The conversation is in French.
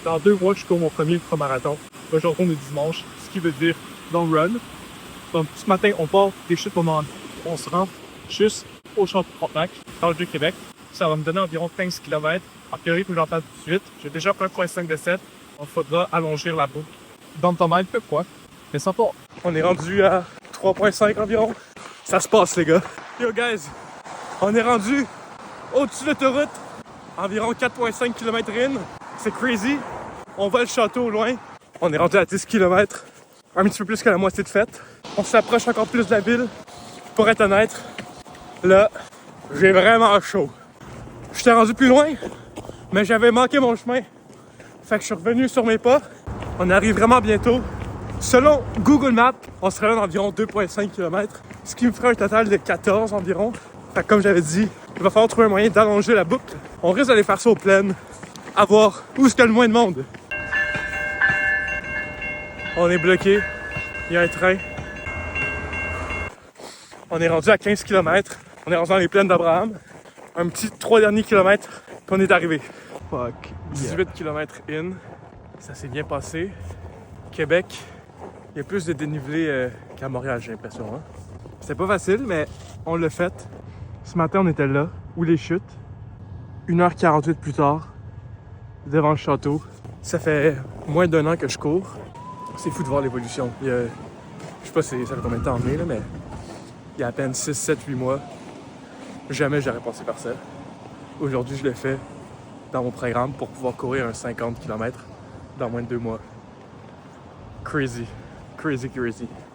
Dans 2 mois, je cours mon premier ultramarathon. Là, je retourne le dimanche, ce qui veut dire long run. Donc, ce matin, on part des chutes moment. On se rend juste au champ de Frontenac, dans le Vieux-Québec. Ça va me donner environ 15 km. En théorie, faut que j'en fasse 18. J'ai déjà fait 1,5 de 7. Il faudra allonger la boucle. Dans le temps mal, peu quoi. Mais sans pas. On est rendu à 3,5 environ. Ça se passe, les gars. Yo, guys, on est rendu au-dessus de l'autoroute. Environ 4,5 km in. C'est crazy. On voit le château au loin. On est rendu à 10 km. Un petit peu plus que la moitié de fête. On s'approche encore plus de la ville. Pour être honnête, là, j'ai vraiment chaud. J'étais rendu plus loin, mais j'avais manqué mon chemin. Fait que je suis revenu sur mes pas. On arrive vraiment bientôt. Selon Google Maps, on serait là d'environ 2,5 km, ce qui me ferait un total de 14 environ. Fait que comme j'avais dit, il va falloir trouver un moyen d'allonger la boucle. On risque d'aller faire ça aux plaines, à voir où est-ce qu'il y a le moins de monde. On est bloqué, il y a un train. On est rendu à 15 km, on est rendu dans les plaines d'Abraham. Un petit 3 derniers kilomètres, puis on est arrivé. Fuck. 18 km in, ça s'est bien passé. Québec, il y a plus de dénivelé qu'à Montréal, j'ai l'impression. Hein? C'était pas facile, mais on l'a fait. Ce matin, on était là, où les chutes. 1h48 plus tard, devant le château. Ça fait moins d'1 an que je cours. C'est fou de voir l'évolution. Je sais pas si ça fait combien de temps en mai, là, mais il y a à peine 6, 7, 8 mois, jamais j'aurais passé par ça. Aujourd'hui, je le fais dans mon programme pour pouvoir courir un 50 km dans moins de 2 mois. Crazy. Crazy, crazy.